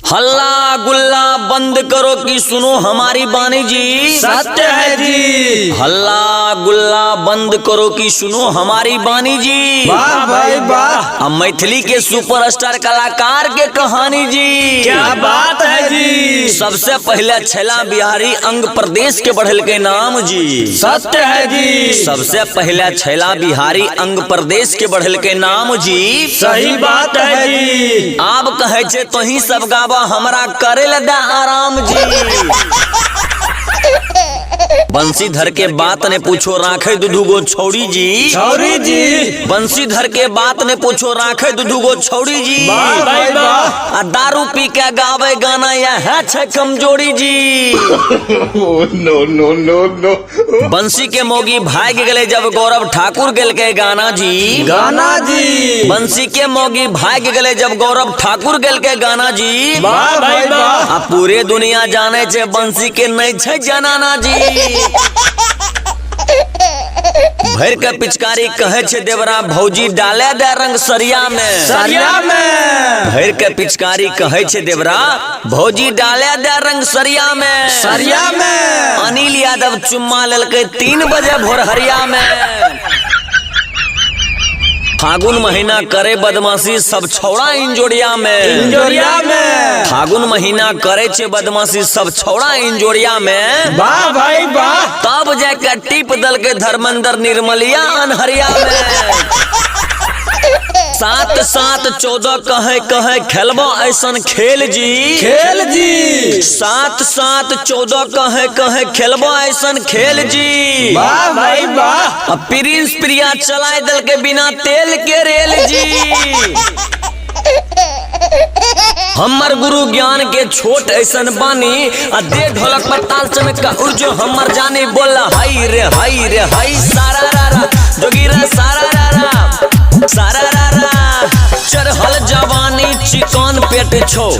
हल्ला गुल्ला बंद करो कि सुनो हमारी बानी जी। सत्य है जी। हल्ला गुल्ला बंद करो कि सुनो हमारी बानी जी। वाह भाई वाह। अब मैथिली के सुपरस्टार कलाकार के कहानी जी। क्या बात है जी। सबसे पहले छैला बिहारी अंग प्रदेश के बढ़ल के नाम जी। सत्य है जी। सबसे पहले छैला बिहारी अंग प्रदेश के बढ़ल के नाम जी। सही बात है जी। आप कहे छे तो ही सब गावा हमरा करे लदा आराम जी। बंसीधर के बात ने पूछो राखे दुधुगो छौड़ी जी। छौड़ी जी। बंसीधर के बात ने पूछो राखे दुधुगो छौड़ी जी। वाह भाई वाह। आ दारू पी के गावे गाना यह है कमजोरी जी। नो नो नो नो। बंसी के मोगी भाग गले जब गौरव ठाकुर गेल के गाना जी। गाना जी। बंसी के मोगी भाग गले जब गौरव ठाकुर गेल के गाना जी। वाह भाई वाह। आ पूरे दुनिया जाने छे बंसी के नहीं छे जनाना जी। भर के पिचकारी कहे छे देवरा भौजी डाले दे रंग सरिया में। सरिया में। भर के पिचकारी कहे छे देवरा भौजी डाले दे रंग सरिया में। सरिया में। अनिल यादव चुम्मा ललके 3 बजे भोरहरिया में। फागुन महीना करे बदमाशी सब छौड़ा इंजोरिया में। इंजोरिया में। फागुन महीना करे छे बदमाशी सब छौड़ा इंजोरिया में। वाह भाई वाह। तब जाकर टिप दल के धर्मेंद्र निर्मलिया अनहरिया में। 7-7-14 कहे कहे खेलबो ऐसन खेल जी। खेल जी। 7-7-14 कहे कहे खेलबो ऐसन खेल जी। वाह भाई वाह। अब प्रिंस प्रिया चलाए दल के बिना तेल के रेल जी। हमर गुरु ज्ञान के छोट ऐसन बानी आ दे ढोलक पर ताल चमक का उर्जो हमर जाने बोला हाय रे सारा रारा जोगीरा सारा रारा सारा रारा। चढ़ल जवानी चिकन पेट छो।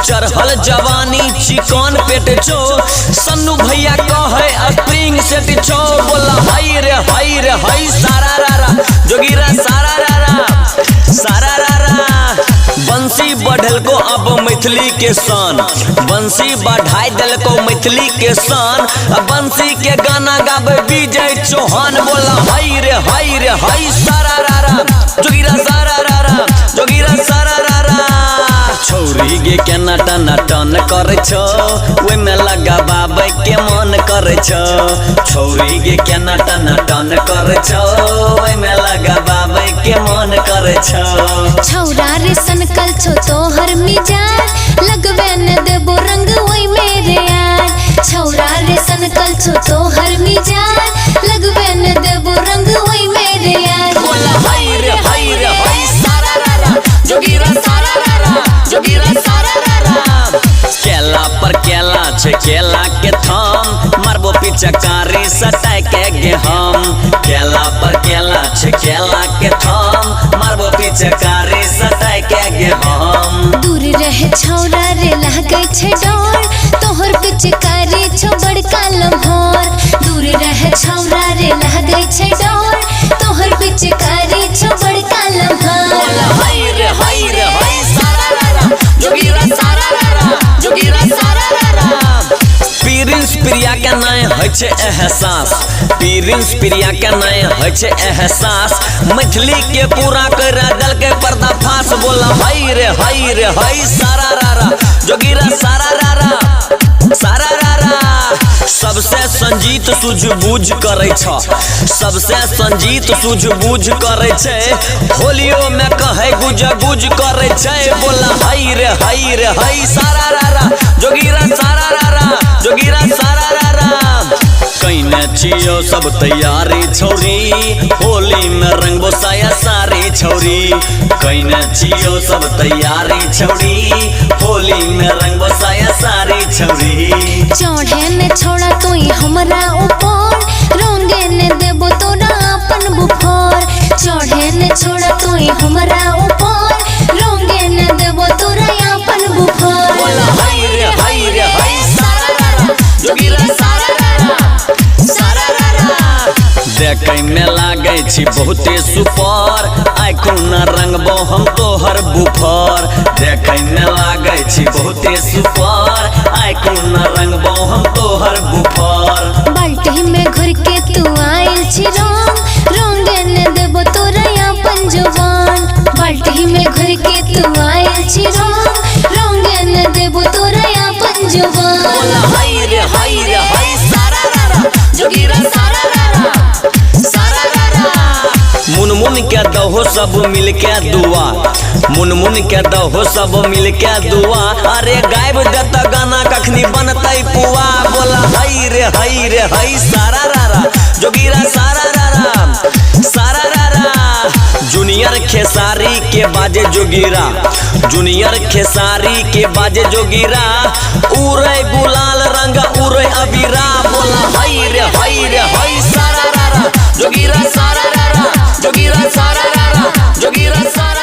चढ़ल जवानी चिकन पेट छो। सन्नू भैया कहे स्प्रिंग सेट छो। बोला हाय रे सारा रारा जोगीरा सारा रारा सारा रारा। बंसी बढ़ल को अब मैथिली के शान। बंसी बढ़ाई दिल को मैथिली के शान। बंसी के गाना गावे विजय चौहान। बोला हाय रे सारा रारा जोगीरा सारा रारा जोगीरा सारा रारा। छौरी गे केना टना टन करे छो ओइ में लगा बाबे के मन करे छो। छौरी गे केना टना टन करे छो ओइ में लगा बाबे के मन करे छो। छौरा रे सनकल छो तोहर मिजाज लगवे न देबो रंग ओइ मेरे यार। छौरा रे सनकल छो तोहर मिजाज लगवे न देबो रंग ओइ मेरे यार। बोला हाय रे सारा रारा जोगीरा सारा रारा जोगीरा सारा रारा। केला पर केला छे केला के थम मारबो पिचकारी सटाय के गे हम। केला पर केला छे केला के थम मारबो पिचकारी सटाय के गे हम। दूर रहे छौरा रे लागे छे डर तोहर पिचकारी छो बड़का लम्हर। दूर रहे छौरा रे लागे छे डर तोहर पिचकारी छो बड़का लम्हर। बोला हाय रे सारा रारा जोगीरा सारा रारा जोगीरा सारा रारा। प्रिंस प्रिया के नए है छे एहसास। प्रिंस प्रिया के नए है छे एहसास। मैथिली के पूरा कर दल के पर्दाफाश। बोला हाय रे सारा रारा जोगीरा सारा रारा सारा रारा। सबसे संजीत सूझबूझ करे छ। सबसे संजीत सूझबूझ करे छे। होलियो में कहे गुज करे छे। बोला हाय रे सारा रारा जोगीरा सारा रारा जोगीरा सारा रारा। कइने छियो सब तैयारी छौरी होली में रंगबो साया सारी छौरी। कइने छियो सब तैयारी छौरी होली में रंगबो साया सारी छौरी। चढ़े ने छोड़ा तोई हमरा ऊपर रोंगे ने देबो तोरा अपन बुफर। चढ़े ने छोड़ा तोई हमरा ऊपर रोंगे ने देबो तोरा अपन बुफर। बोला हाय रे सारा रारा जोगीरा सारा रारा सारा रारा। देखे में लागे छी बहुते सुपर आइखुना रंगबो हम तोहर बुफर। देखे में लागे छी बहुते सुपर आइ कोन रंगबो हम तोहर बुफर बाल्टी में घुर के तू आइल छी रंगे न देबो तोरा अपन जुबान बाल्टी में घुर के तू आइल छी रंगे न देबो तोरा अपन जुबान बोला हाय रे हाय सारा रारा जोगीरा सारा रारा सारा रारा मुनमुन के दहो सब मिल के दुआ मुनमुन के दहो सब मिल के दुआ अरे गायब देता गाना कखनी बनतै पुआ बोला हाय रे हाय सारा रारा जोगीरा सारा रारा सारा रारा जूनियर खेसारी के बाजे जोगीरा जूनियर खेसारी के बाजे जोगीरा उरे गुलाल रंग उरे अबीरा बोला हाय रे हाय सारा रारा जोगीरा सारा रारा जोगीरा सारा रारा जोगीरा सारा